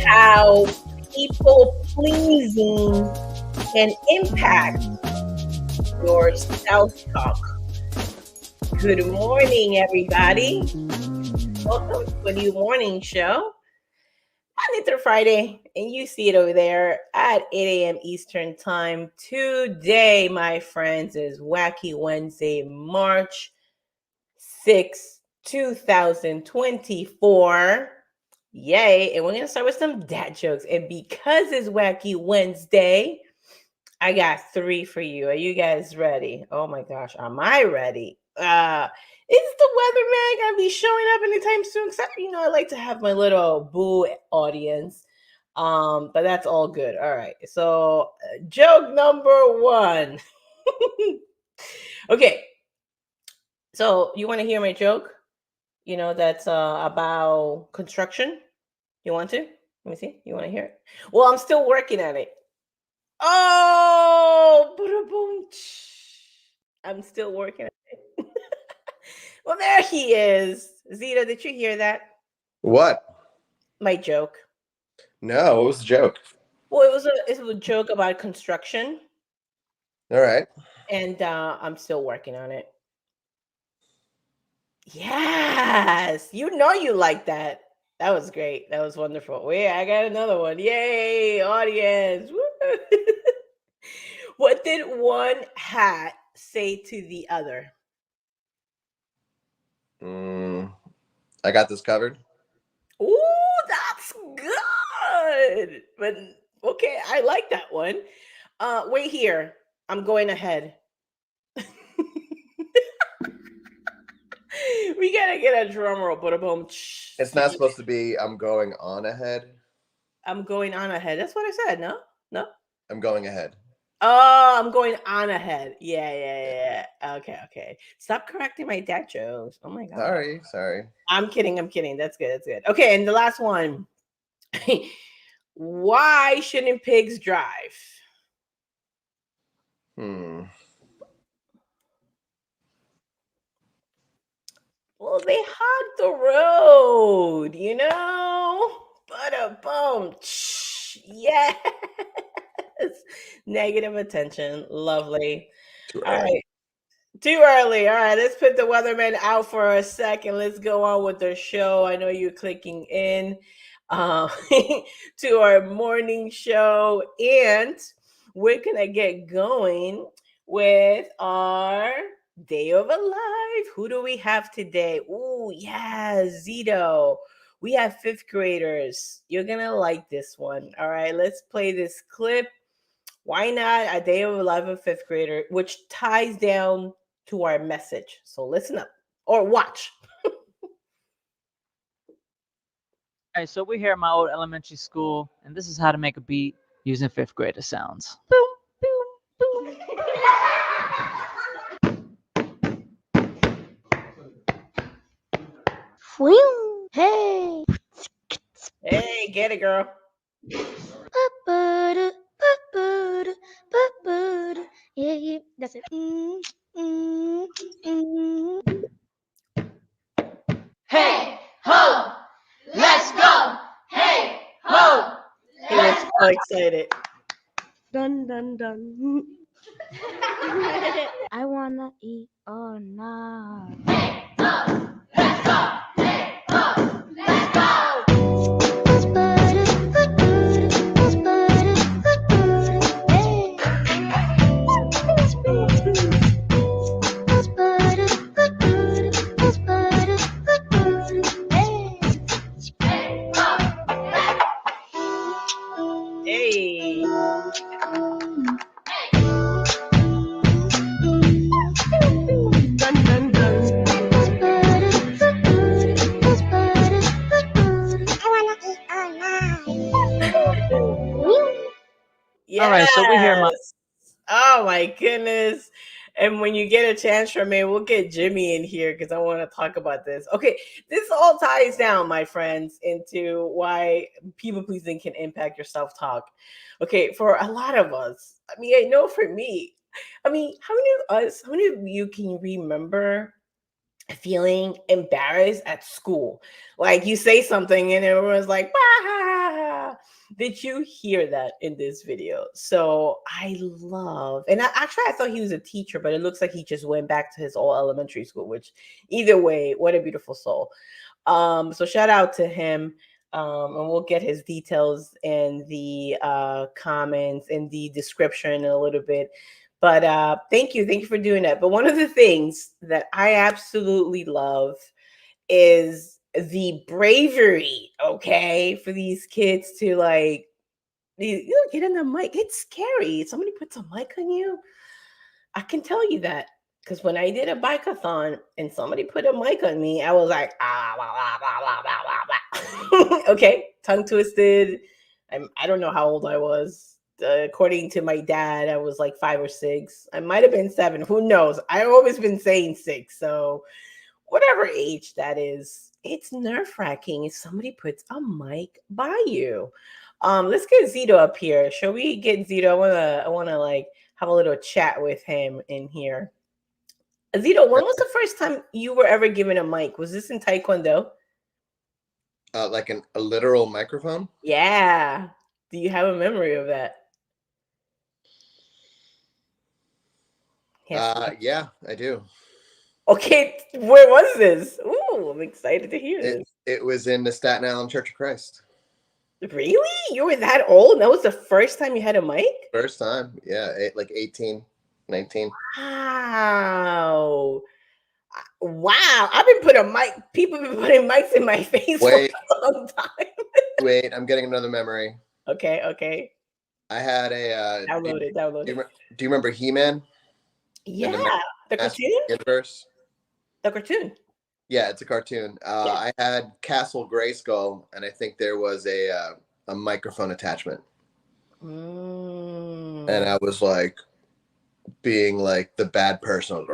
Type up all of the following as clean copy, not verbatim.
how people pleasing can impact your self-talk. Good morning, everybody. Welcome to a new morning show. Monday through Friday, and you see it over there at 8 a.m. Eastern Time. Today, my friends, is Wacky Wednesday, March 6, 2024. Yay. And we're going to start with some dad jokes. And because it's Wacky Wednesday, I got 3 for you. Are you guys ready? Oh my gosh, am I ready? Is the weatherman gonna be showing up anytime soon? Because I like to have my little boo audience. But that's all good. All right. So joke number 1. Okay. So you want to hear my joke? That's about construction. You want to? Let me see. You want to hear it? Well, I'm still working on it. Oh, boom. I'm still working on it. Well, there he is. Zito, did you hear that? What? My joke. No, what was the joke? Well, it was a joke about construction. All right. And I'm still working on it. Yes. You like that. That was great. That was wonderful. Wait, I got another one. Yay, audience. Woo. What did one hat say to the other? I got this covered. Ooh, that's good. But okay, I like that one. Wait here. I'm going ahead. We gotta get a drum roll. Boom. It's not supposed to be I'm going on ahead. I'm going on ahead. That's what I said. No? I'm going ahead. Oh, I'm going on ahead. Yeah. Okay. Stop correcting my dad jokes. Oh my god. Sorry. I'm kidding. That's good. Okay, and the last one. Why shouldn't pigs drive? Well, they hog the road, Boom. Yes. Negative attention. Lovely. All right. Too early. All right. Let's put the weatherman out for a second. Let's go on with the show. I know you're clicking in to our morning show, and we're going to get going with our Day of Alive. Who do we have today? Oh, yeah, Zito. We have 5th graders. You're going to like this one. All right, let's play this clip. Why not a Day of Alive of 5th grader, which ties down to our message. So listen up or watch. All right, so we're here at my old elementary school, and this is how to make a beat using 5th grader sounds. Boom, boom, boom. Hey. Hey, get it, girl. Yeah, that's it. Hey, ho, let's go. Hey, ho. He was so excited. Dun. I wanna eat all night. Hey, ho, let's go. Hey, ho, let's go. Hey. Yes. All right, so we're here. Oh my goodness. And when you get a chance from me, we'll get Jimmy in here because I want to talk about this. Okay, this all ties down, my friends, into why people pleasing can impact your self-talk. Okay, for a lot of us, I know for me, how many of you can remember feeling embarrassed at school. Like you say something and everyone's like, "Bah!" Did you hear that in this video? So I love, and actually I thought he was a teacher, but it looks like he just went back to his old elementary school, which either way, what a beautiful soul. So shout out to him. And we'll get his details in the comments in the description in a little bit. But thank you for doing that. But one of the things that I absolutely love is the bravery, okay, for these kids to like, get in the mic. It's scary. Somebody puts a mic on you. I can tell you that because when I did a bike-a-thon and somebody put a mic on me, I was like, okay, tongue twisted. I don't know how old I was. According to my dad, I was like 5 or 6. I might have been 7. Who knows? I've always been saying 6. So whatever age that is, it's nerve-wracking if somebody puts a mic by you. Let's get Zito up here. Shall we get Zito? I wanna like have a little chat with him in here. Zito, when was the first time you were ever given a mic? Was this in Taekwondo? Like a literal microphone? Yeah. Do you have a memory of that? Yes. Yeah, I do. Okay, where was this? Ooh, I'm excited to hear this. It was in the Staten Island Church of Christ. Really? You were that old? That was the first time you had a mic? First time, yeah, like 18, 19. Wow. Wow. I've been putting people have been putting mics in my face for a long time. Wait, I'm getting another memory. Okay. I had a Download it. Do you remember He-Man? Yeah, the cartoon? Universe? The cartoon. Yeah, it's a cartoon. I had Castle Grayskull, and I think there was a microphone attachment. And I was like being like the bad person.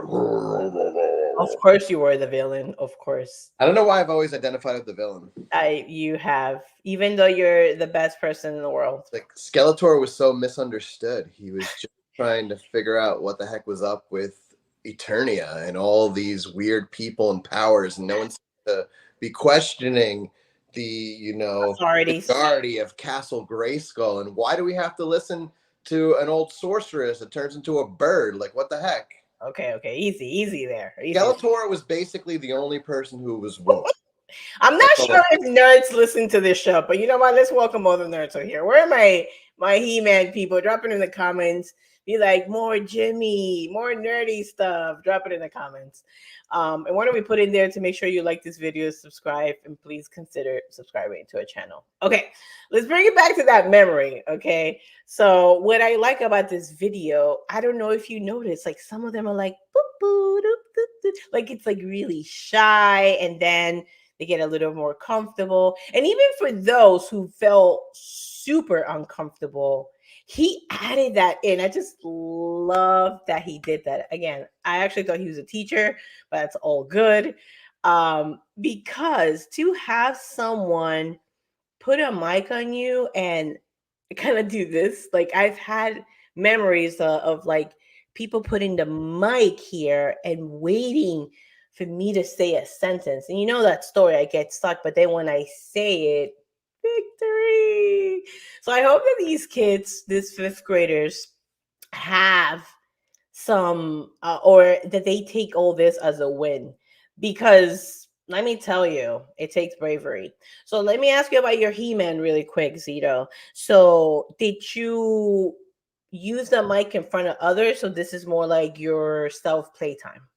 Of course you were the villain, of course. I don't know why I've always identified with the villain. You have, even though you're the best person in the world. Like Skeletor was so misunderstood. He was just trying to figure out what the heck was up with Eternia and all these weird people and powers, and no one seemed to be questioning the authority of Castle Grayskull. And why do we have to listen to an old sorceress that turns into a bird? Like, what the heck? Okay, easy there. Skeletor was basically the only person who was woke. I'm not sure if nerds listen to this show, but you know what? Let's welcome all the nerds over here. Where are my He-Man people? Drop it in the comments. Be like, more Jimmy, more nerdy stuff. Drop it in the comments. And why don't we put in there to make sure you like this video, subscribe, and please consider subscribing to our channel. Okay, let's bring it back to that memory, okay? So what I like about this video, I don't know if you noticed, like some of them are like, boop, boop, doop, doop, doop. Like it's like really shy, and then they get a little more comfortable. And even for those who felt super uncomfortable, he added that in. I just love that he did that. Again, I actually thought he was a teacher, but that's all good. Because to have someone put a mic on you and kind of do this, like I've had memories of like people putting the mic here and waiting for me to say a sentence. And you know that story, I get stuck, but then when I say it, victory. So I hope that these kids, these 5th graders, have some or that they take all this as a win, because let me tell you, it takes bravery. So let me ask you about your He-Man really quick, Zito. So did you use the mic in front of others? So this is more like your self playtime,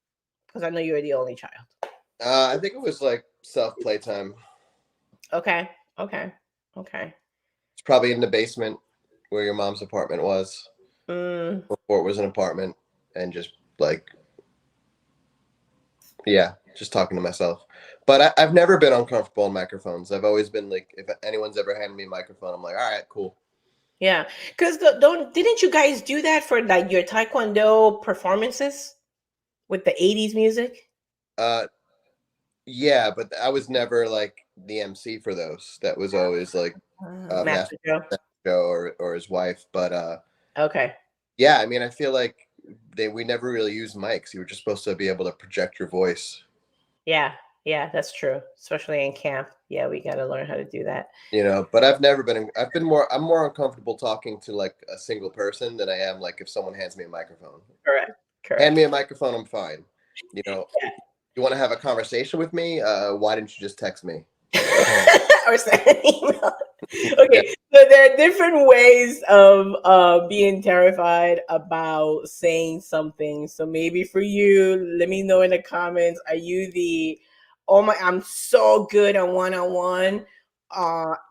because I know you're the only child. I think it was like self playtime. Okay. It's probably in the basement where your mom's apartment was before it was an apartment, and just like, yeah, just talking to myself. But I've never been uncomfortable on microphones. I've always been like, if anyone's ever handed me a microphone, I'm like, all right, cool. Yeah, because didn't you guys do that for like your Taekwondo performances with the 80s music? Yeah, but I was never like the MC for those. That was always like Master Joe or his wife. But okay. Yeah, I mean, I feel like we never really used mics. You were just supposed to be able to project your voice. Yeah, yeah, that's true. Especially in camp. Yeah, we got to learn how to do that. But I'm more uncomfortable talking to like a single person than I am like if someone hands me a microphone. Correct. Hand Correct. me a microphone, I'm fine. You want to have a conversation with me? Why didn't you just text me? Or send an email. Yeah. Okay, so there are different ways of being terrified about saying something. So maybe for you, let me know in the comments. Are you the oh my? I'm so good on one-on-one,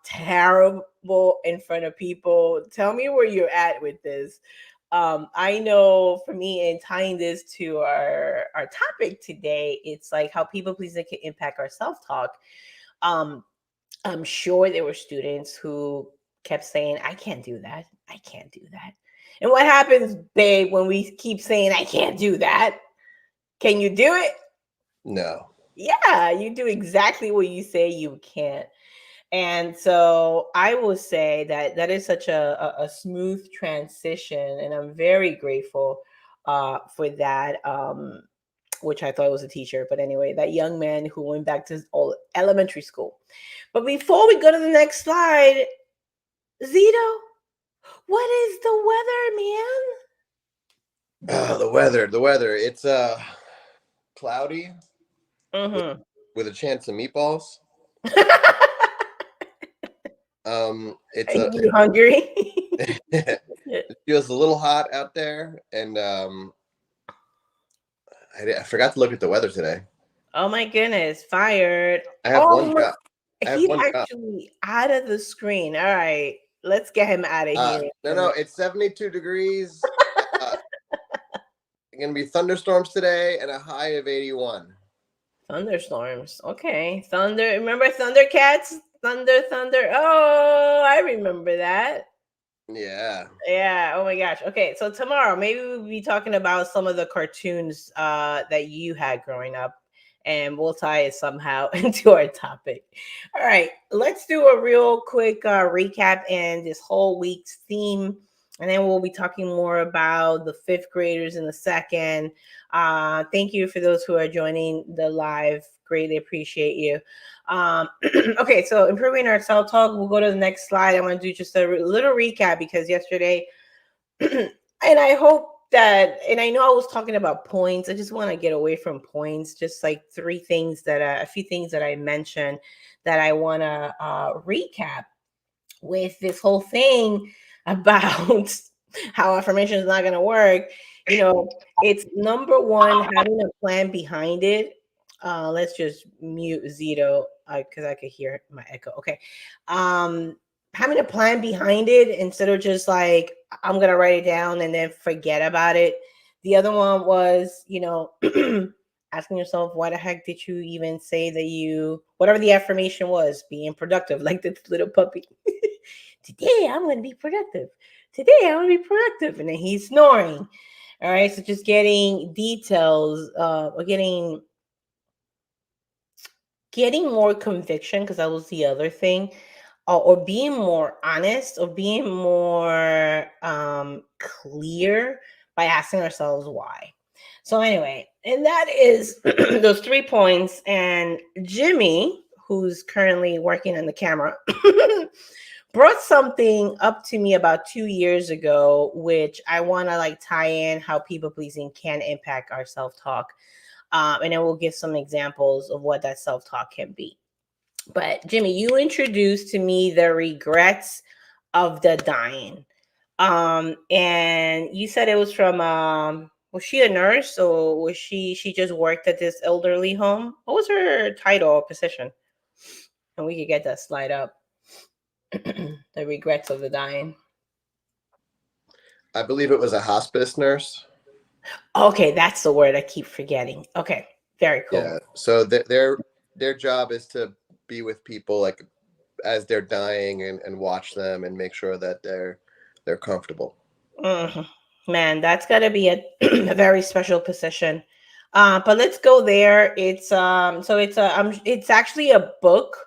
terrible in front of people. Tell me where you're at with this. I know for me, and tying this to our topic today, it's like how people pleasing can impact our self talk. Um, I'm sure there were students who kept saying, I can't do that. I can't do that. And what happens, babe, when we keep saying, I can't do that? Can you do it? No. Yeah, you do exactly what you say you can't. And so I will say that that is such a smooth transition. And I'm very grateful for that. Which I thought was a teacher, but anyway, that young man who went back to his old elementary school. But before we go to the next slide, Zito, what is the weather, man? The weather. It's cloudy Mm-hmm. with a chance of meatballs. Are It's you hungry? it feels a little hot out there, and I forgot to look at the weather today. Oh my goodness, fired. I have Oh one my, job. he's actually out of the screen. All right, let's get him out of here. No, it's 72 degrees. Gonna be thunderstorms today and a high of 81. Thunderstorms. Okay. Thunder. Remember Thundercats? Thunder. Oh, I remember that. Yeah. Yeah. Oh my gosh. Okay. So tomorrow, maybe we'll be talking about some of the cartoons that you had growing up, and we'll tie it somehow into our topic. All right. Let's do a real quick recap and this whole week's theme. And then we'll be talking more about the fifth graders in the second. Thank you for those who are joining the live. Greatly appreciate you. Okay, so improving our self talk. We'll go to the next slide. I'm going to do just a little recap because yesterday, and I hope that, and I know I was talking about points. I just want to get away from points. Just like a few things that I mentioned that I want to recap with this whole thing about how affirmation is not going to work. It's number one, having a plan behind it. Let's just mute Zito because I could hear my echo. Okay. Having a plan behind it instead of just like, I'm going to write it down and then forget about it. The other one was, asking yourself, why the heck did you even say that whatever the affirmation was, being productive, like this little puppy. Today I'm going to be productive. Today I'm going to be productive. And then he's snoring. All right. So just getting details, or getting more conviction, because that was the other thing, or being more honest, or being more clear by asking ourselves why. So anyway, and that is those 3 points. And Jimmy, who's currently working on the camera, brought something up to me about 2 years ago, which I want to like tie in how people pleasing can impact our self-talk. And then we'll give some examples of what that self-talk can be. But Jimmy, you introduced to me the regrets of the dying. And you said it was from was she a nurse, or was she just worked at this elderly home? What was her title or position? And we could get that slide up. The regrets of the dying. I believe it was a hospice nurse. Okay, that's the word I keep forgetting. Okay, very cool. Yeah. So their job is to be with people like as they're dying and watch them and make sure that they're comfortable. Mm-hmm. Man, that's got to be a very special position. But let's go there. It's it's actually a book,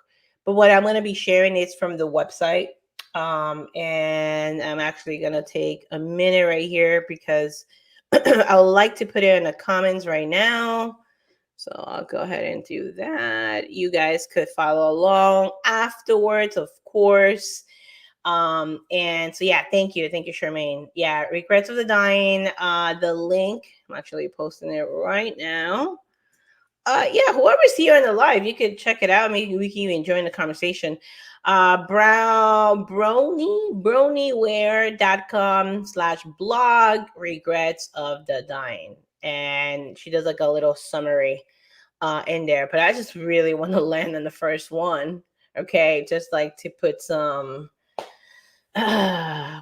but what I'm going to be sharing is from the website. And I'm actually going to take a minute right here because I would like to put it in the comments right now So I'll go ahead and do that. You guys could follow along afterwards, of course. And so yeah, thank you, Charmaine. Yeah, Regrets of the Dying. The link, I'm actually posting it right now. Yeah, whoever's here in the live, you could check it out. Maybe we can even join the conversation. bronieware.com/blog Regrets of the Dying. And she does like a little summary in there. But I just really want to land on the first one. Okay, just like to put some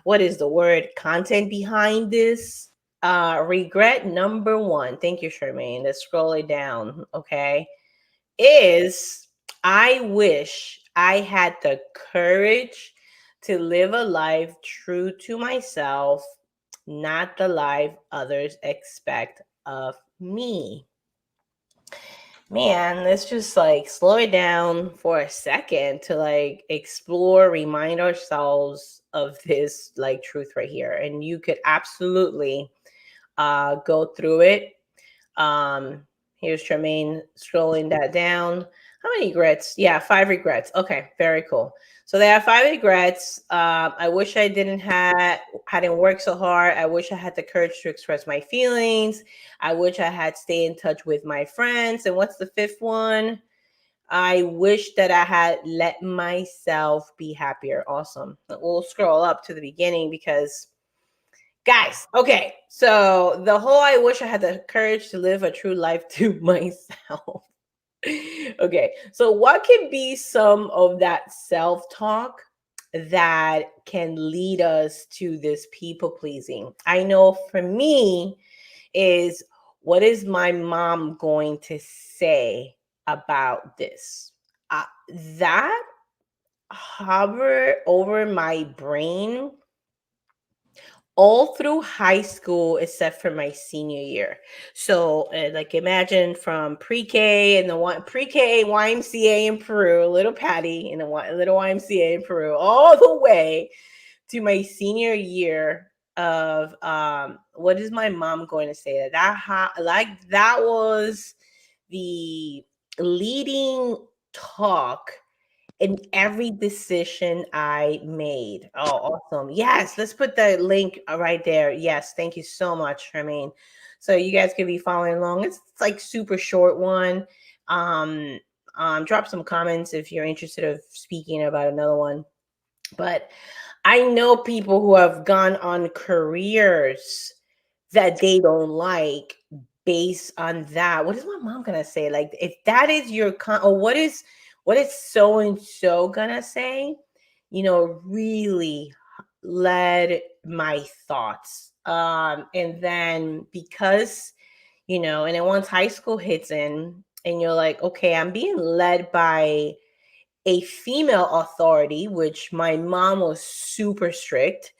what is the word? Content behind this. Regret number one. Thank you, Charmaine. Let's scroll it down. Okay. Is I wish I had the courage to live a life true to myself, not the life others expect of me. Man, let's just like slow it down for a second to like explore, remind ourselves of this like truth right here. And you could absolutely go through it. Here's Tremaine scrolling that down. How many regrets? Yeah, 5 regrets. Okay, very cool. So there are 5 regrets. I wish I hadn't worked so hard. I wish I had the courage to express my feelings. I wish I had stayed in touch with my friends. And what's the 5th one? I wish that I had let myself be happier. Awesome. We'll scroll up to the beginning because guys, okay. So the whole I wish I had the courage to live a true life to myself. Okay. So what can be some of that self-talk that can lead us to this people pleasing? I know for me is what is my mom going to say about this? That hover over my brain all through high school except for my senior year. So like imagine from pre-K and the one pre-K YMCA in Peru, little Patty in a little YMCA in Peru, all the way to my senior year of what is my mom going to say that was the leading talk in every decision I made. Oh, awesome. Yes, let's put the link right there. Yes, thank you so much, Charmaine. So you guys can be following along. It's like super short one. Um, drop some comments if you're interested of speaking about another one. But I know people who have gone on careers that they don't like based on that. What is my mom gonna say? Like, if that is your or what is so and so gonna say? Really led my thoughts. And then because and then once high school hits in, and you're like, okay, I'm being led by a female authority, which my mom was super strict.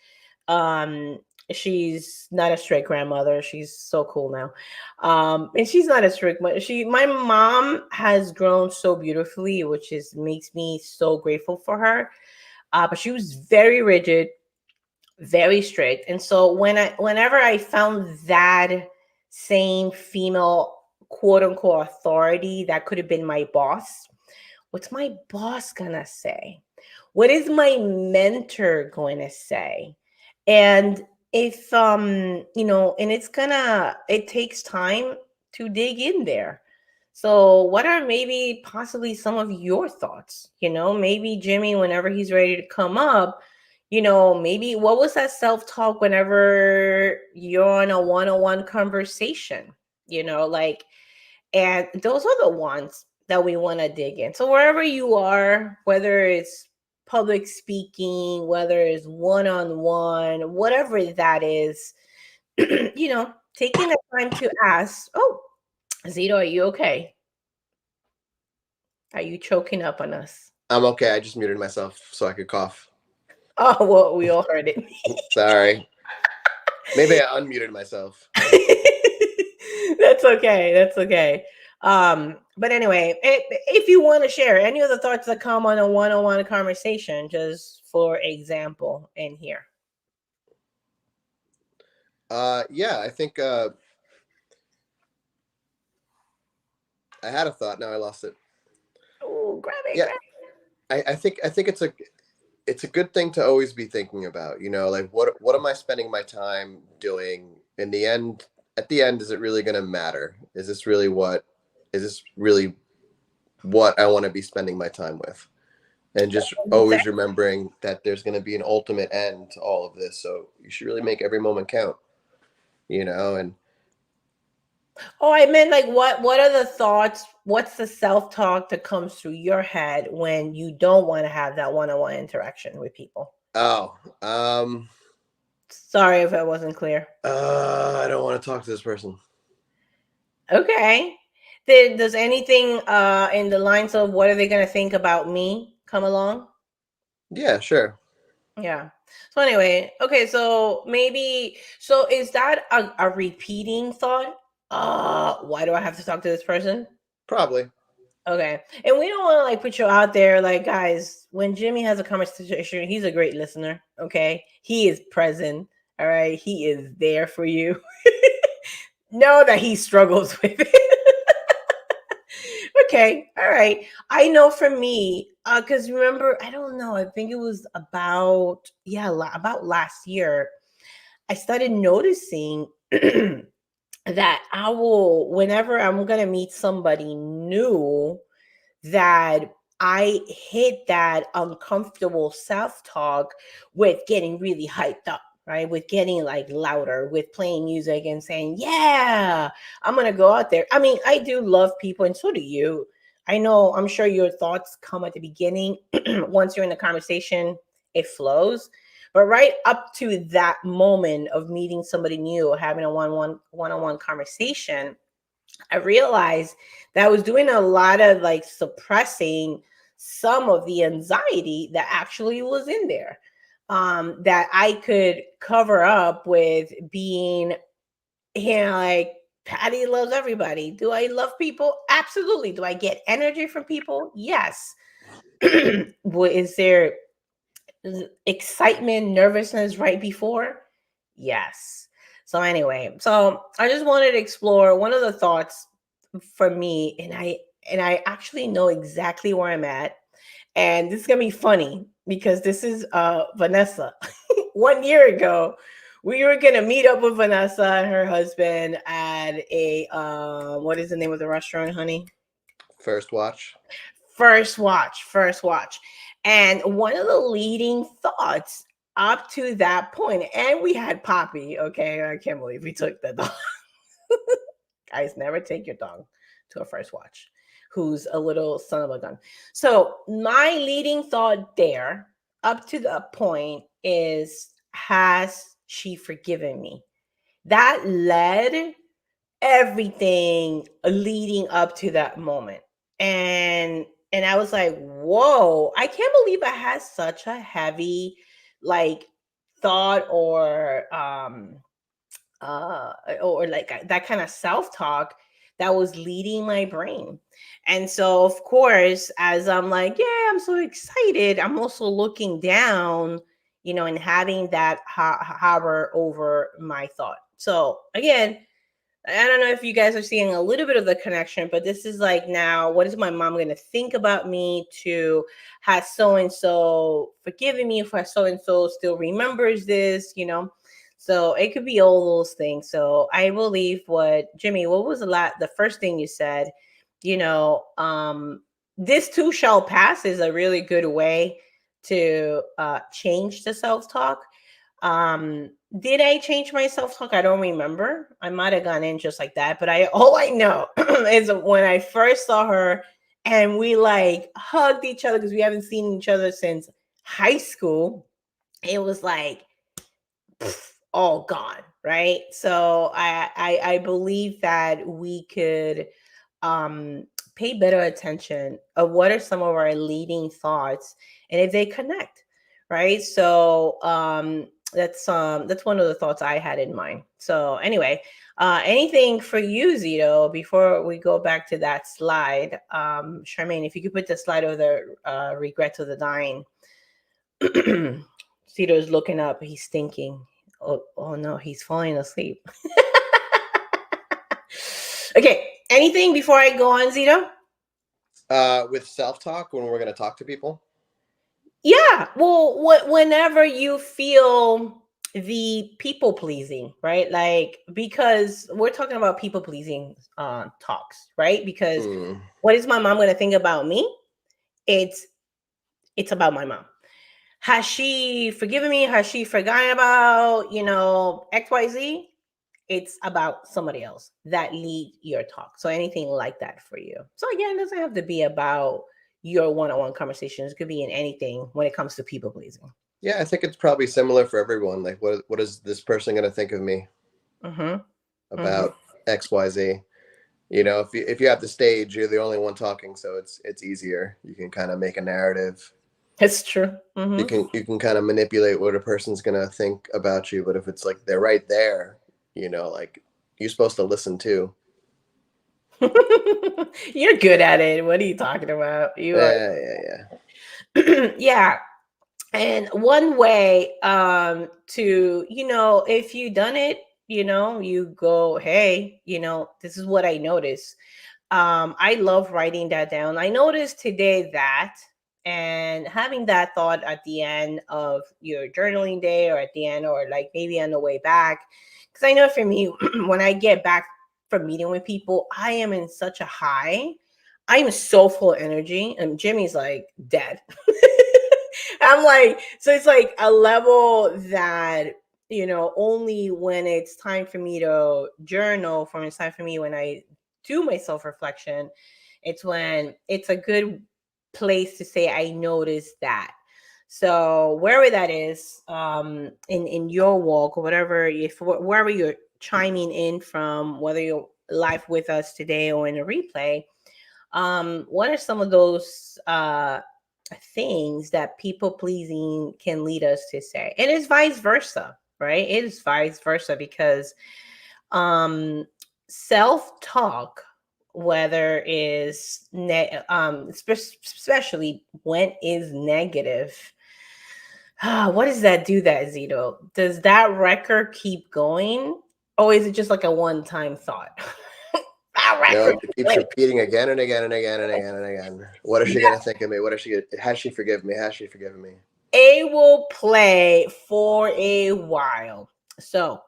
Um, she's not a strict grandmother. She's so cool now. And she's not a strict, but my mom has grown so beautifully, which makes me so grateful for her. But she was very rigid, very strict. And so whenever I found that same female quote unquote authority that could have been my boss, what's my boss gonna say? What is my mentor going to say? And if and it takes time to dig in there. So what are maybe possibly some of your thoughts? Maybe Jimmy, whenever he's ready to come up, maybe what was that self-talk whenever you're on a one-on-one conversation? Like, and those are the ones that we want to dig in. So wherever you are, whether it's public speaking, whether it's one-on-one, whatever that is, taking the time to ask, oh, Zito, are you okay? Are you choking up on us? I'm okay. I just muted myself so I could cough. Oh, well, we all heard it. Sorry. Maybe I unmuted myself. That's okay. That's okay. But anyway, if you want to share any of the thoughts that come on a one-on-one conversation, just for example, in here. Yeah, I think I had a thought. Now I lost it. Oh, grab it, Yeah, grab I think it's a good thing to always be thinking about. Like what am I spending my time doing? In the end, at the end, is it really going to matter? Is this really what I want to be spending my time with? And just it. always remembering that there's going to be an ultimate end to all of this. So you should really make every moment count. And Oh, I meant like what are the thoughts? What's the self-talk that comes through your head when you don't want to have that one-on-one interaction with people? Sorry if I wasn't clear. I don't want to talk to this person. Okay. Does anything in the lines of what are they going to think about me come along? Yeah, sure. Yeah. So anyway, okay, so is that a repeating thought? Why do I have to talk to this person? Probably. Okay. And we don't want to like put you out there like, guys, when Jimmy has a conversation, he's a great listener. Okay. He is present. All right. He is there for you. Know that he struggles with it. Okay. All right. I know for me, because remember, I don't know, I think it was about about last year, I started noticing that I will, whenever I'm gonna meet somebody new, that I hit that uncomfortable self-talk with getting really hyped up, right? With getting like louder, with playing music and saying, yeah, I'm going to go out there. I mean, I do love people and so do you. I know, I'm sure your thoughts come at the beginning. Once you're in the conversation, it flows. But right up to that moment of meeting somebody new, having a one-on-one conversation, I realized that I was doing a lot of like suppressing some of the anxiety that actually was in there, that I could cover up with being, like, Patty loves everybody. Do I love people? Absolutely. Do I get energy from people? Yes. Is there excitement, nervousness right before? Yes. So anyway, so I just wanted to explore one of the thoughts for me, and I actually know exactly where I'm at. And this is gonna be funny because this is Vanessa. 1 year ago, we were gonna meet up with Vanessa and her husband at a what is the name of the restaurant, honey? First watch. First watch. And one of the leading thoughts up to that point, and we had Poppy, okay? I can't believe we took the dog. Guys, never take your dog to a first watch who's a little son of a gun. So my leading thought there up to that point is, has she forgiven me? That led everything leading up to that moment. And I was like, whoa, I can't believe I had such a heavy like thought or like that kind of self-talk that was leading my brain. And so of course, as I'm like, yeah, I'm so excited, I'm also looking down, and having that hover over my thought. So again, I don't know if you guys are seeing a little bit of the connection, but this is like, now, what is my mom going to think about me? To has so and so forgiven me, if so and so still remembers this, So it could be all those things. So I believe Jimmy, what was the first thing you said? This too shall pass is a really good way to change the self-talk. Did I change my self-talk? I don't remember. I might have gone in just like that, but all I know is when I first saw her and we like hugged each other because we haven't seen each other since high school. It was like all gone, right? So I believe that we could pay better attention of what are some of our leading thoughts and if they connect, right? So that's one of the thoughts I had in mind. So anyway, anything for you, Zito, before we go back to that slide? Charmaine, if you could put the slide of the regret of the dying. Zito's looking up, he's thinking, oh no, he's falling asleep. Okay, Anything before I go on, Zito? With self-talk, when we're going to talk to people. Yeah. Well, whenever you feel the people pleasing, right? Like, because we're talking about people pleasing talks, right? Because what is my mom going to think about me? It's about my mom. Has she forgiven me? Has she forgotten about, XYZ? It's about somebody else that lead your talk. So anything like that for you. So again, it doesn't have to be about your one-on-one conversations. It could be in anything when it comes to people pleasing. Yeah, I think it's probably similar for everyone. Like, what is this person going to think of me about XYZ? If you have the stage, you're the only one talking, so it's easier. You can kind of make a narrative. It's true. You can kind of manipulate what a person's going to think about you, but if it's like they're right there, like you're supposed to listen too. You're good at it. What are you talking about? Yeah. Yeah. And one way to, if you done it, you go, hey, this is what I noticed. I love writing that down. I noticed today that, and having that thought at the end of your journaling day, or at the end, or like maybe on the way back. Because I know for me, when I get back from meeting with people, I am in such a high. I am so full of energy, and Jimmy's like dead. I'm like, so it's like a level that, only when it's time for me to journal, it's time for me when I do my self-reflection, it's when it's a good place to say I noticed that. So wherever that is, in your walk, or whatever, wherever you're chiming in from, whether you're live with us today or in a replay, what are some of those things that people pleasing can lead us to say? And it's vice versa, right? It is vice versa, because self-talk, whether is especially when is negative, what does that do, that Zito? Does that record keep going, or is it just like a one-time thought? No, it keeps repeating again and again and again and again and again. What is she gonna think of me? Has she forgiven me? Has she forgiven me? It will play for a while. So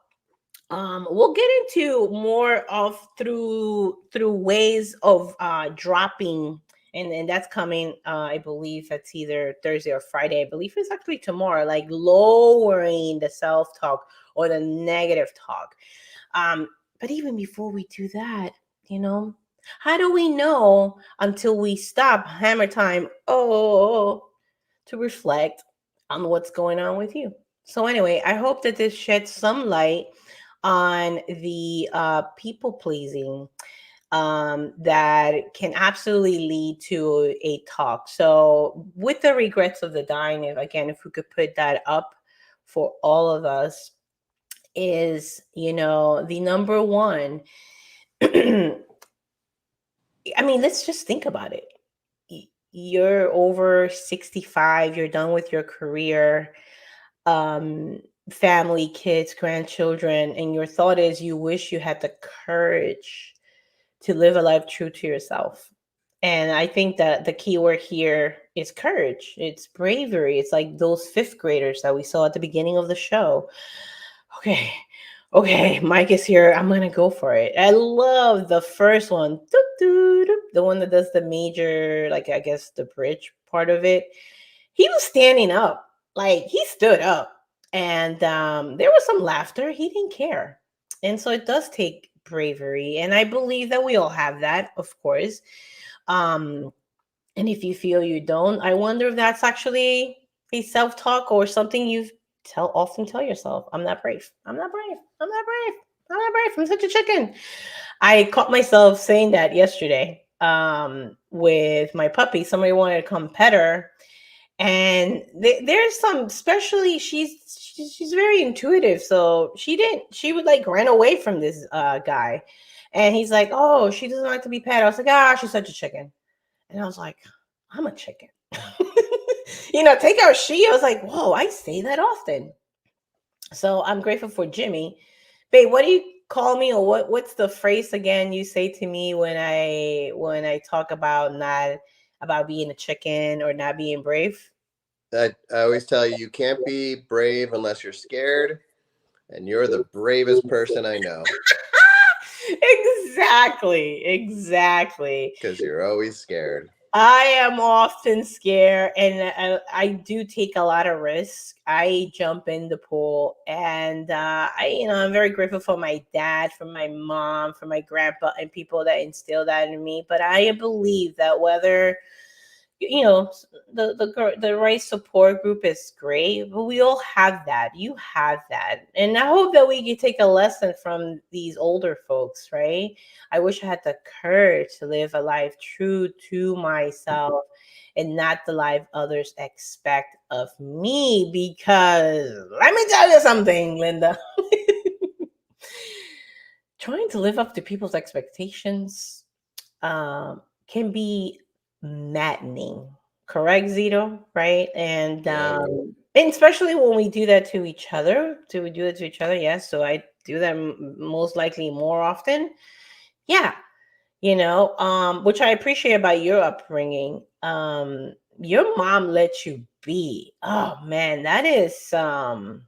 we'll get into more of through ways of dropping, and that's coming, I believe that's either Thursday or Friday. I believe it's actually tomorrow, like lowering the self-talk or the negative talk. But even before we do that, how do we know until we stop hammer time to reflect on what's going on with you? So anyway, I hope that this sheds some light on the people pleasing that can absolutely lead to a talk. So with the regrets of the dying, if we could put that up for all of us, is, the number one. I mean, let's just think about it. You're over 65, you're done with your career, family, kids, grandchildren, and your thought is you wish you had the courage to live a life true to yourself. And I think that the key word here is courage. It's bravery. It's like those fifth graders that we saw at the beginning of the show. Okay, Mike is here. I'm gonna go for it. I love the first one, the one that does the major, like I guess the bridge part of it. He was standing up, like he stood up, and there was some laughter. He didn't care, and so it does take bravery, and I believe that we all have that, of course. And if you feel you don't, I wonder if that's actually a self-talk or something you've often tell yourself. I'm not brave. I'm not brave. I'm not brave. I'm not brave. I'm such a chicken. I caught myself saying that yesterday with my puppy. Somebody wanted to come pet her, and there's some, especially she's very intuitive, so she would like run away from this guy, and he's like, oh, she doesn't like to be pet. I was like, she's such a chicken. And I was like, I'm a chicken. Take out she. I was like, whoa, I say that often. So I'm grateful for Jimmy. Babe, what do you call me, or what's the phrase again you say to me when I talk about not about being a chicken or not being brave? I always tell you, you can't be brave unless you're scared, and you're the bravest person I know Exactly. because you're always scared. I am often scared, and I do take a lot of risk. I jump in the pool, and I'm very grateful for my dad, for my mom, for my grandpa, and people that instill that in me. But I believe that whether the right support group is great, but we all have that. You have that, and I hope that we can take a lesson from these older folks, right? I wish I had the courage to live a life true to myself and not the life others expect of me, because let me tell you something, Linda. Trying to live up to people's expectations can be maddening. Correct, Zito? Right? Yeah. And especially when we do that to each other. Do we do it to each other? Yes. So I do that most likely more often. Yeah. Which I appreciate about your upbringing. Your mom let you be. Oh man, that is a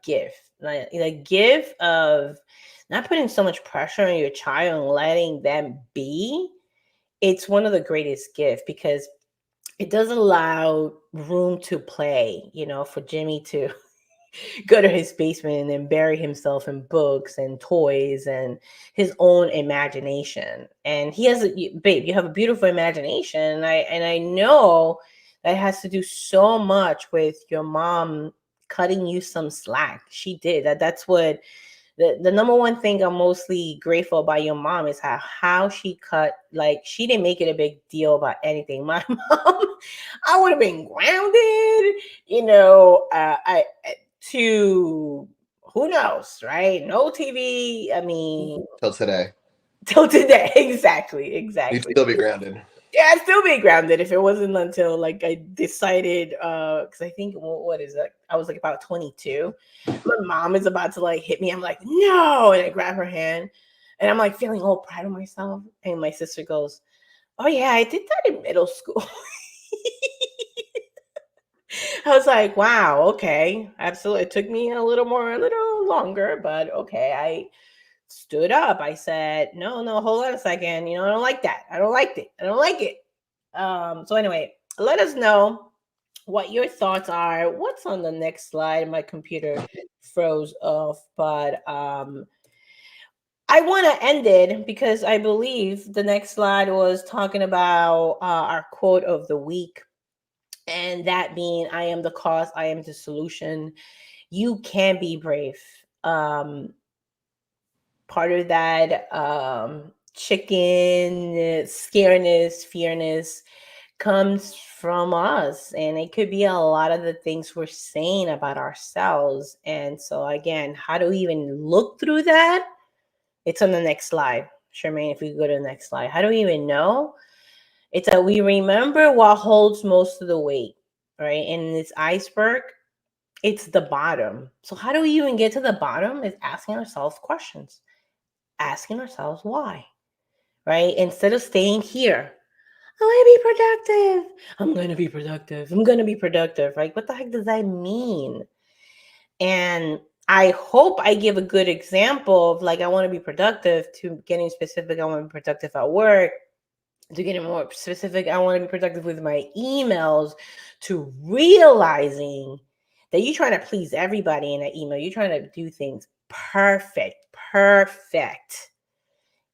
gift. Like a gift of not putting so much pressure on your child and letting them be. It's one of the greatest gifts because it does allow room to play, for Jimmy to go to his basement and bury himself in books and toys and his own imagination. And he has babe, you have a beautiful imagination. And I know that has to do so much with your mom cutting you some slack. She did. That's what the number one thing I'm mostly grateful about your mom is how she cut, like she didn't make it a big deal about anything. My mom, I would have been grounded, I to who knows, right? No TV. I mean, Till today, till today. Exactly. you'd Exactly. still be grounded. Yeah, I'd still be grounded if it wasn't until like I decided, because I think what is that? I was like about 22. My mom is about to like hit me. I'm like, no, and I grab her hand, and I'm like feeling all proud of myself. And my sister goes, "Oh yeah, I did that in middle school." I was like, wow, okay, absolutely. It took me a little longer, but okay. I stood up. I said, no, no, hold on a second. I don't like that. I don't like it. I don't like it. So anyway, let us know what your thoughts are. What's on the next slide? My computer froze off, but I want to end it because I believe the next slide was talking about our quote of the week, and that being, "I am the cause, I am the solution." You can be brave. Part of that chicken scareness, fearness comes from us, and it could be a lot of the things we're saying about ourselves. And so again, how do we even look through that? It's on the next slide, Charmaine. If we go to the next slide, how do we even know? It's that we remember what holds most of the weight, right? And this iceberg, it's the bottom. So how do we even get to the bottom? Is asking ourselves questions, asking ourselves why, right? Instead of staying here, I want to be productive. I'm going to be productive. I'm going to be productive. Right? What the heck does that mean? And I hope I give a good example of like, I want to be productive, to getting specific. I want to be productive at work, to getting more specific. I want to be productive with my emails, to realizing that you're trying to please everybody in an email. You're trying to do things perfect.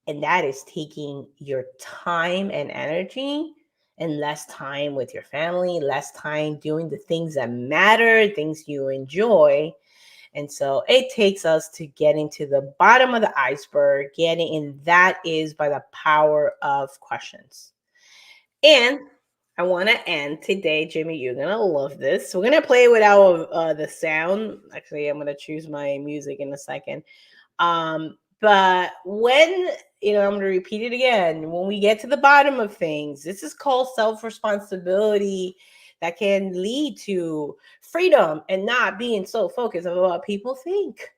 And that is taking your time and energy and less time with your family, less time doing the things that matter, things you enjoy. And so it takes us to getting to the bottom of the iceberg, and that is by the power of questions. And I want to end today, Jimmy. You're gonna love this. We're gonna play without the sound. Actually, I'm gonna choose my music in a second. But when, I'm going to repeat it again, when we get to the bottom of things, this is called self-responsibility that can lead to freedom and not being so focused on what people think.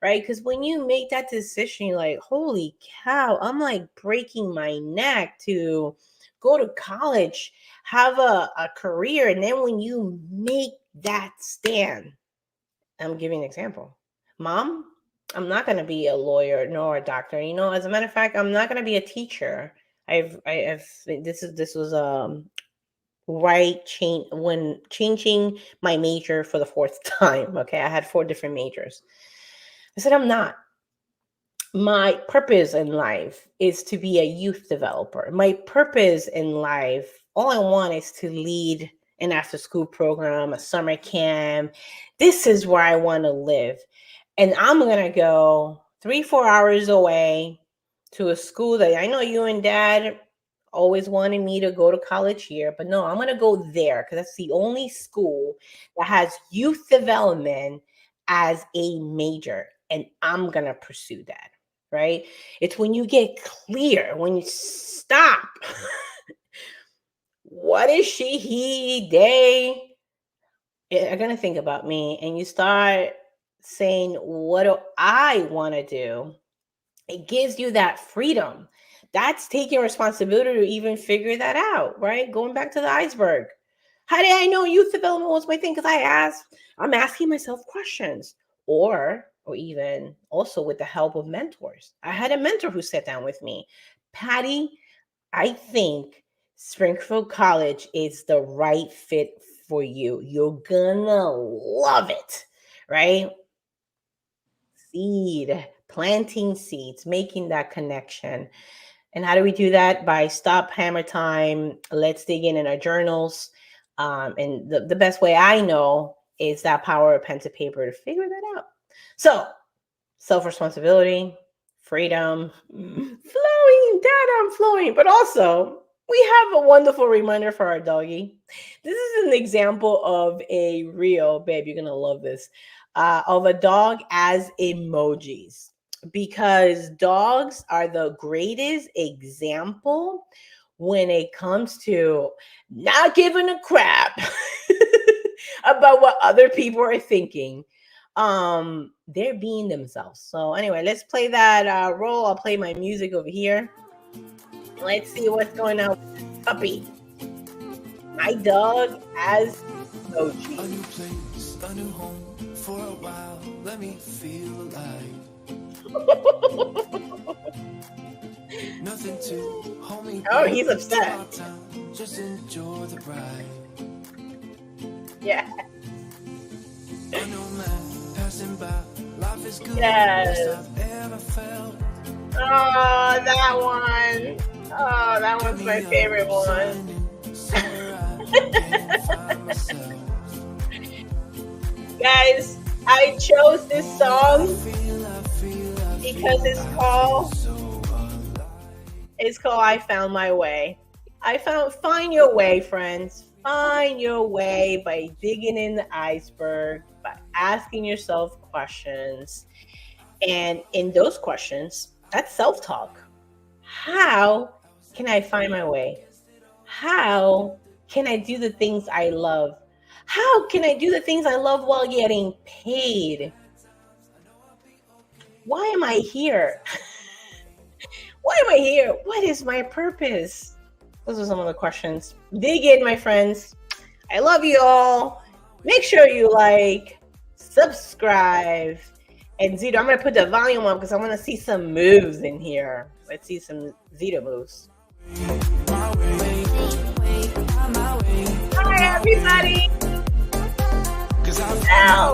right? Because when you make that decision, you're like, holy cow, I'm like breaking my neck to go to college, have a career. And then when you make that stand, I'm giving an example. Mom, I'm not going to be a lawyer nor a doctor. As a matter of fact, I'm not going to be a teacher. This was when changing my major for the fourth time. Okay, I had 4 different majors. I said, I'm not. My purpose in life is to be a youth developer. My purpose in life, all I want is to lead an after school program, a summer camp. This is where I want to live. And I'm going to go 3-4 hours away to a school that I know you and Dad always wanted me to go to college here, but no, I'm going to go there because that's the only school that has youth development as a major, and I'm going to pursue that, right? It's when you get clear, when you stop. What is she, he, they are going to think about me, and you start saying, what do I want to do? It gives you that freedom. That's taking responsibility to even figure that out, right? Going back to the iceberg. How did I know youth development was my thing? Because I'm asking myself questions, or even also with the help of mentors. I had a mentor who sat down with me. Patty, I think Springfield College is the right fit for you. You're gonna love it, right? Planting seeds, making that connection. And how do we do that? By stop hammer time. Let's dig in our journals. And the best way I know is that power of pen to paper to figure that out. So self-responsibility, freedom, flowing, Dad, I'm flowing. But also, we have a wonderful reminder for our doggy. This is an example of a real, babe, you're going to love this, of a dog as emojis. Because dogs are the greatest example when it comes to not giving a crap about what other people are thinking. They're being themselves. So anyway, let's play that roll. I'll play my music over here. Let's see what's going on with this puppy. My dog as emoji. A new place, a new home for a while. Let me feel alive. Nothing to hold me. Oh, he's upset. Just enjoy the ride. Yeah. I know man passing by. Life is good. Yes. Best I've ever felt. Oh, that one. Oh, that one's my favorite one. Guys, I chose this song because it's called I Found My Way. Find your way, friends. Find your way by digging in the iceberg, by asking yourself questions. And in those questions, that's self-talk. How can I find my way? How can I do the things I love? How can I do the things I love while getting paid? Why am I here? Why am I here? What is my purpose? Those are some of the questions. Dig in, my friends. I love you all. Make sure you like, subscribe, and Zito, I'm going to put the volume on because I want to see some moves in here. Let's see some Zito moves. Hi, everybody. Now.